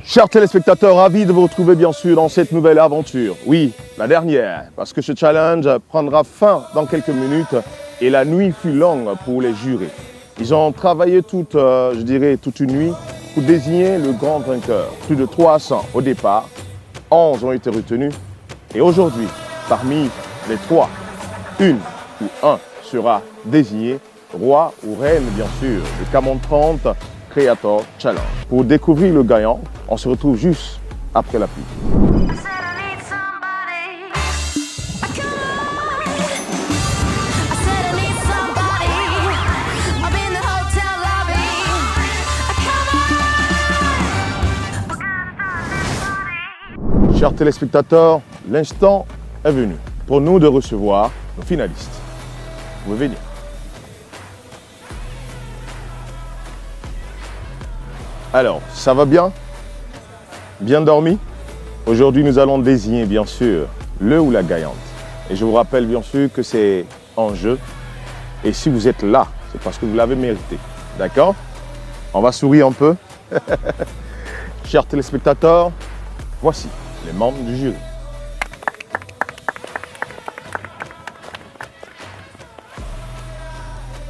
Chers téléspectateurs, ravis de vous retrouver bien sûr dans cette nouvelle aventure. Oui, la dernière, parce que ce challenge prendra fin dans quelques minutes et la nuit fut longue pour les jurés. Ils ont travaillé toute une nuit pour désigner le grand vainqueur. Plus de 300 au départ, 11 ont été retenus et aujourd'hui, parmi les 3, une ou un sera désigné roi ou reine bien sûr du Camon 30 Creator Challenge. Pour découvrir le gagnant, on se retrouve juste après la pub. Chers téléspectateurs, l'instant est venu pour nous de recevoir nos finalistes. Vous pouvez venir. Alors, ça va bien? Bien dormi? Aujourd'hui, nous allons désigner bien sûr le ou la gagnante. Et je vous rappelle bien sûr que c'est en jeu. Et si vous êtes là, c'est parce que vous l'avez mérité. D'accord? On va sourire un peu. Chers téléspectateurs, voici les membres du jury.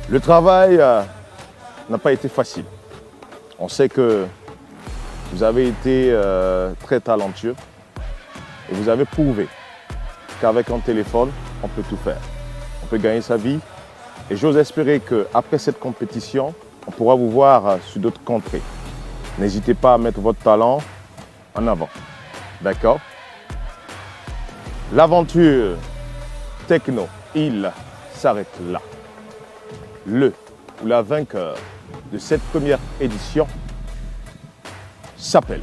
Le travail n'a pas été facile. On sait que vous avez été très talentueux et vous avez prouvé qu'avec un téléphone, on peut tout faire. On peut gagner sa vie et j'ose espérer qu'après cette compétition, on pourra vous voir sur d'autres contrées. N'hésitez pas à mettre votre talent en avant. D'accord? L'aventure techno, il s'arrête là. Le ou la vainqueur de cette première édition s'appelle.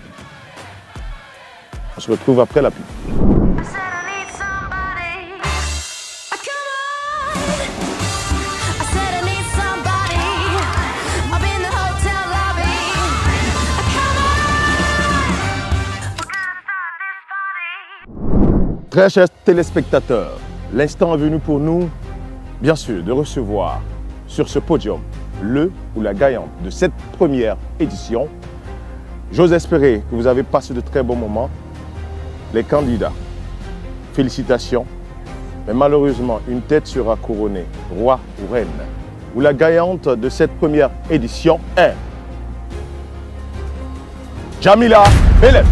On se retrouve après la pub. Très chers téléspectateurs, l'instant est venu pour nous, bien sûr, de recevoir sur ce podium le ou la gagnante de cette première édition. J'ose espérer que vous avez passé de très bons moments. Les candidats, félicitations. Mais malheureusement, une tête sera couronnée, roi ou reine. Ou la gagnante de cette première édition est Jamila Belem.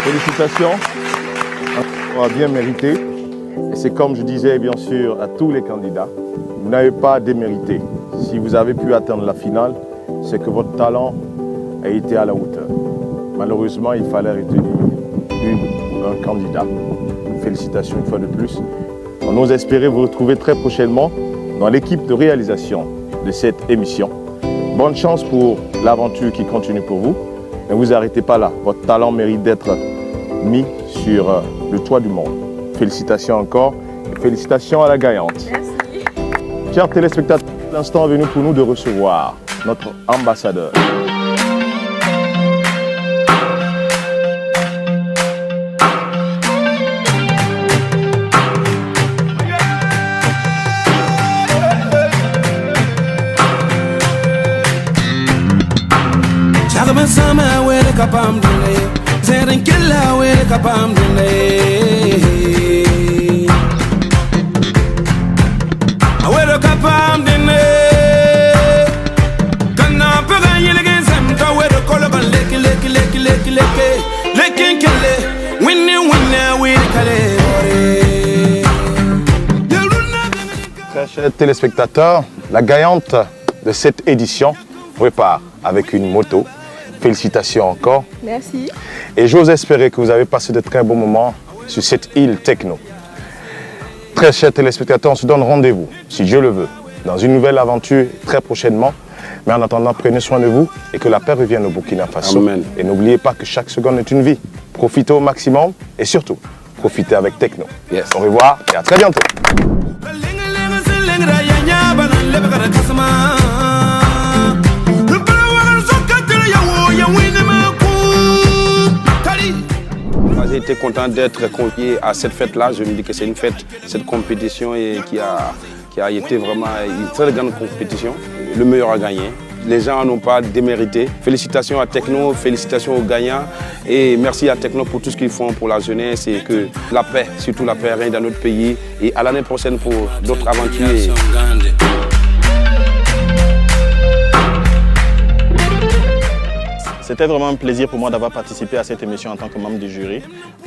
Félicitations, on a bien mérité. Et c'est comme je disais bien sûr à tous les candidats, vous n'avez pas démérité. Si vous avez pu atteindre la finale, c'est que votre talent a été à la hauteur. Malheureusement, il fallait retenir une ou un candidat. Félicitations une fois de plus. On ose espérer vous retrouver très prochainement dans l'équipe de réalisation de cette émission. Bonne chance pour l'aventure qui continue pour vous. Ne vous arrêtez pas là. Votre talent mérite d'être mis sur le toit du monde. Félicitations encore et félicitations à la gagnante. Merci. Chers téléspectateurs, l'instant est venu pour nous de recevoir notre ambassadeur. Sama wele kapam dine, zeren killa wele kapam dine. Awele kapam dine, kana pega yele genzem ka wele kolo ban leki leki leki leki leki lekin kelle, winne winne wele kale Chers téléspectateurs, la gagnante de cette édition repart avec une moto. Félicitations encore. Merci. Et j'ose espérer que vous avez passé de très bons moments sur cette île techno. Très chers téléspectateurs, on se donne rendez-vous, si Dieu le veut, dans une nouvelle aventure très prochainement. Mais en attendant, prenez soin de vous et que la paix revienne au Burkina Faso. Amen. Et n'oubliez pas que chaque seconde est une vie. Profitez au maximum et surtout, profitez avec Techno. Yes. Au revoir et à très bientôt. J'ai été content d'être convié à cette fête-là. Je me dis que c'est une fête, cette compétition qui a été vraiment une très grande compétition. Le meilleur a gagné. Les gens n'ont pas démérité. Félicitations à Techno, félicitations aux gagnants et merci à Techno pour tout ce qu'ils font pour la jeunesse et que la paix, surtout la paix, règne dans notre pays et à l'année prochaine pour d'autres aventures. C'était vraiment un plaisir pour moi d'avoir participé à cette émission en tant que membre du jury.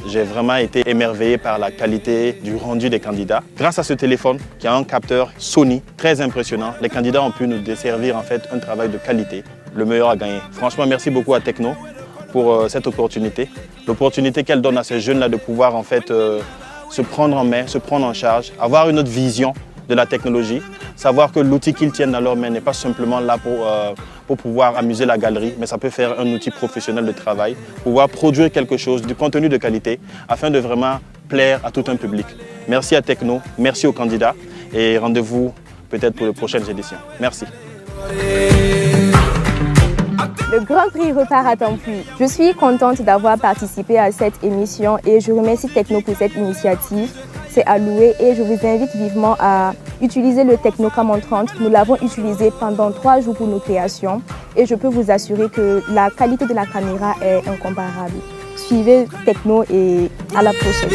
J'ai vraiment été émerveillé par la qualité du rendu des candidats. Grâce à ce téléphone qui a un capteur Sony très impressionnant, les candidats ont pu nous desservir en fait un travail de qualité. Le meilleur a gagné. Franchement, merci beaucoup à Techno pour cette opportunité. L'opportunité qu'elle donne à ces jeunes-là de pouvoir en fait se prendre en main, se prendre en charge, avoir une autre vision de la technologie, savoir que l'outil qu'ils tiennent dans leurs mains n'est pas simplement là pour pouvoir amuser la galerie, mais ça peut faire un outil professionnel de travail, pouvoir produire quelque chose, du contenu de qualité, afin de vraiment plaire à tout un public. Merci à Techno, merci aux candidats et rendez-vous peut-être pour les prochaines éditions. Merci. Le Grand Prix repart à temps plus. Je suis contente d'avoir participé à cette émission et je remercie Techno pour cette initiative. C'est à louer et je vous invite vivement à utiliser le Techno Camon 30. Nous l'avons utilisé pendant 3 jours pour nos créations et je peux vous assurer que la qualité de la caméra est incomparable. Suivez Techno et à la prochaine.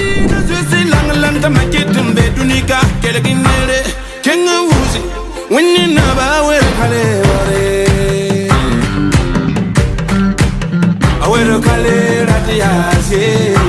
Awero kale rati ya